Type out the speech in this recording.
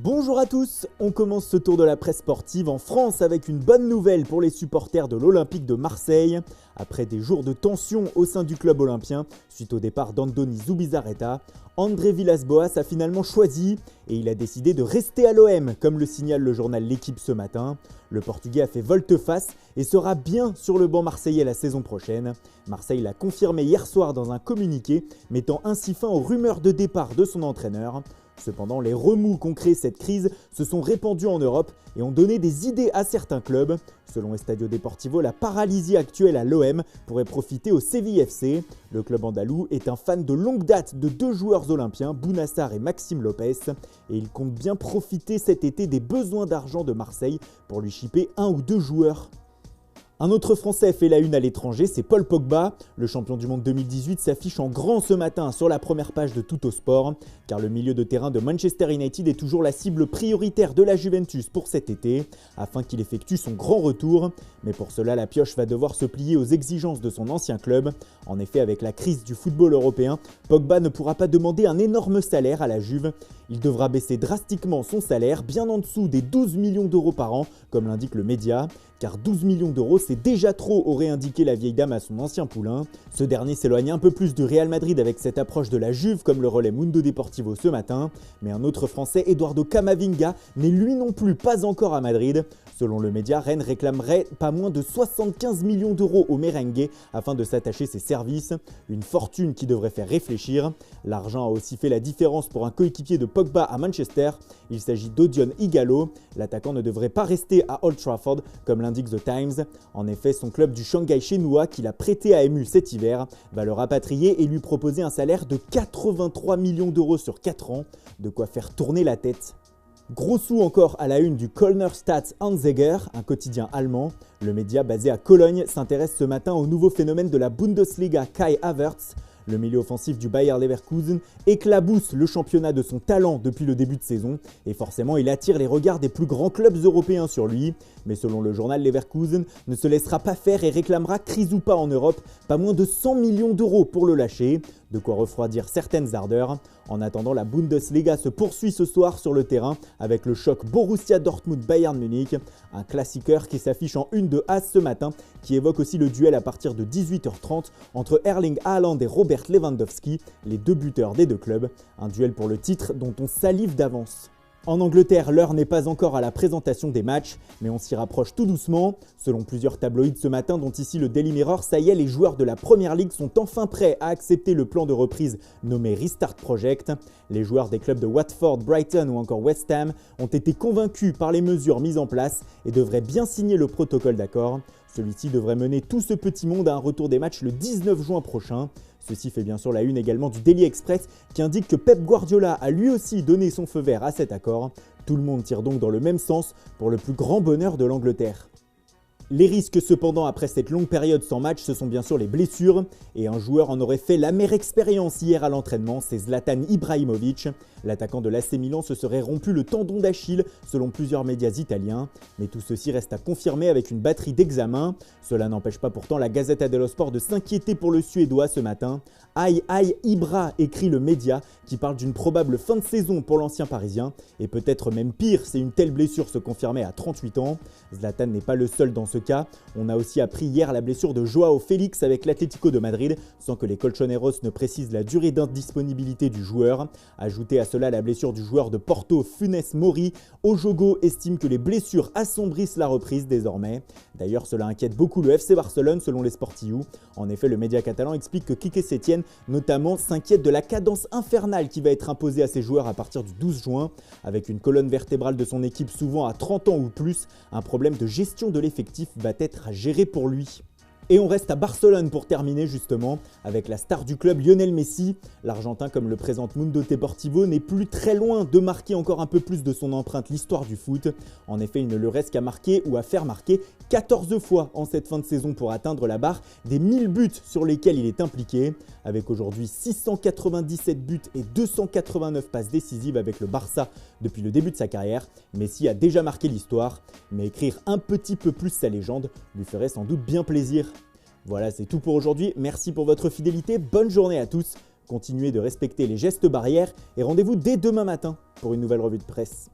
Bonjour à tous, on commence ce tour de la presse sportive en France avec une bonne nouvelle pour les supporters de l'Olympique de Marseille. Après des jours de tension au sein du club olympien, suite au départ d'Andoni Zubizarreta, André Villas-Boas a finalement choisi et il a décidé de rester à l'OM, comme le signale le journal L'Équipe ce matin. Le Portugais a fait volte-face et sera bien sur le banc marseillais la saison prochaine. Marseille l'a confirmé hier soir dans un communiqué, mettant ainsi fin aux rumeurs de départ de son entraîneur. Cependant, les remous qu'ont créé cette crise se sont répandus en Europe et ont donné des idées à certains clubs. Selon Estadio Deportivo, la paralysie actuelle à l'OM pourrait profiter au Séville FC. Le club andalou est un fan de longue date de deux joueurs olympiens, Bounassar et Maxime Lopez, et il compte bien profiter cet été des besoins d'argent de Marseille pour lui shipper un ou deux joueurs. Un autre Français fait la une à l'étranger, c'est Paul Pogba. Le champion du monde 2018 s'affiche en grand ce matin sur la première page de Tuttosport, car le milieu de terrain de Manchester United est toujours la cible prioritaire de la Juventus pour cet été, afin qu'il effectue son grand retour. Mais pour cela, la pioche va devoir se plier aux exigences de son ancien club. En effet, avec la crise du football européen, Pogba ne pourra pas demander un énorme salaire à la Juve. Il devra baisser drastiquement son salaire, bien en dessous des 12 millions d'euros par an, comme l'indique le média. Car 12 millions d'euros, c'est déjà trop, aurait indiqué la vieille dame à son ancien poulain. Ce dernier s'éloigne un peu plus du Real Madrid avec cette approche de la Juve, comme le relais Mundo Deportivo ce matin. Mais un autre Français, Eduardo Camavinga, n'est lui non plus pas encore à Madrid. Selon le média, Rennes réclamerait pas moins de 75 millions d'euros au merengue afin de s'attacher ses services. Une fortune qui devrait faire réfléchir. L'argent a aussi fait la différence pour un coéquipier de Pogba à Manchester. Il s'agit d'Odion Ighalo. L'attaquant ne devrait pas rester à Old Trafford, comme l'indique The Times. En effet, son club du Shanghai Shenhua, qu'il a prêté à MU cet hiver, va le rapatrier et lui proposer un salaire de 83 millions d'euros sur 4 ans. De quoi faire tourner la tête. Gros sous encore à la une du Kölner Stadt-Anzeiger, un quotidien allemand. Le média basé à Cologne s'intéresse ce matin au nouveau phénomène de la Bundesliga, Kai Havertz. Le milieu offensif du Bayer Leverkusen éclabousse le championnat de son talent depuis le début de saison et forcément il attire les regards des plus grands clubs européens sur lui. Mais selon le journal, Leverkusen ne se laissera pas faire et réclamera, crise ou pas en Europe, pas moins de 100 millions d'euros pour le lâcher. De quoi refroidir certaines ardeurs. En attendant, la Bundesliga se poursuit ce soir sur le terrain avec le choc Borussia Dortmund-Bayern Munich, un classiqueur qui s'affiche en une de As ce matin, qui évoque aussi le duel à partir de 18h30 entre Erling Haaland et Robert Lewandowski, les deux buteurs des deux clubs, un duel pour le titre dont on salive d'avance. En Angleterre, l'heure n'est pas encore à la présentation des matchs, mais on s'y rapproche tout doucement. Selon plusieurs tabloïds ce matin, dont ici le Daily Mirror, ça y est, les joueurs de la Premier League sont enfin prêts à accepter le plan de reprise nommé Restart Project. Les joueurs des clubs de Watford, Brighton ou encore West Ham ont été convaincus par les mesures mises en place et devraient bien signer le protocole d'accord. Celui-ci devrait mener tout ce petit monde à un retour des matchs le 19 juin prochain. Ceci fait bien sûr la une également du Daily Express qui indique que Pep Guardiola a lui aussi donné son feu vert à cet accord. Tout le monde tire donc dans le même sens pour le plus grand bonheur de l'Angleterre. Les risques cependant après cette longue période sans match, ce sont bien sûr les blessures. Et un joueur en aurait fait l'amère expérience hier à l'entraînement, c'est Zlatan Ibrahimovic. L'attaquant de l'AC Milan se serait rompu le tendon d'Achille selon plusieurs médias italiens. Mais tout ceci reste à confirmer avec une batterie d'examens. Cela n'empêche pas pourtant la Gazzetta dello Sport de s'inquiéter pour le Suédois ce matin. Aïe aïe Ibra, écrit le média qui parle d'une probable fin de saison pour l'ancien parisien. Et peut-être même pire si une telle blessure se confirmait à 38 ans. Zlatan n'est pas le seul dans ce cas. On a aussi appris hier la blessure de Joao Félix avec l'Atlético de Madrid, sans que les colchoneros ne précisent la durée d'indisponibilité du joueur. Ajoutez à cela la blessure du joueur de Porto, Funes Mori. Ojogo estime que les blessures assombrissent la reprise désormais. D'ailleurs, cela inquiète beaucoup le FC Barcelone selon les Sportiu. En effet, le média catalan explique que Quique Sétienne notamment s'inquiète de la cadence infernale qui va être imposée à ses joueurs à partir du 12 juin. Avec une colonne vertébrale de son équipe souvent à 30 ans ou plus, un problème de gestion de l'effectif va être à gérer pour lui. Et on reste à Barcelone pour terminer justement avec la star du club Lionel Messi. L'Argentin, comme le présente Mundo Deportivo, n'est plus très loin de marquer encore un peu plus de son empreinte l'histoire du foot. En effet, il ne le reste qu'à marquer ou à faire marquer 14 fois en cette fin de saison pour atteindre la barre des 1000 buts sur lesquels il est impliqué. Avec aujourd'hui 697 buts et 289 passes décisives avec le Barça depuis le début de sa carrière, Messi a déjà marqué l'histoire, mais écrire un petit peu plus sa légende lui ferait sans doute bien plaisir. Voilà, c'est tout pour aujourd'hui. Merci pour votre fidélité. Bonne journée à tous. Continuez de respecter les gestes barrières et rendez-vous dès demain matin pour une nouvelle revue de presse.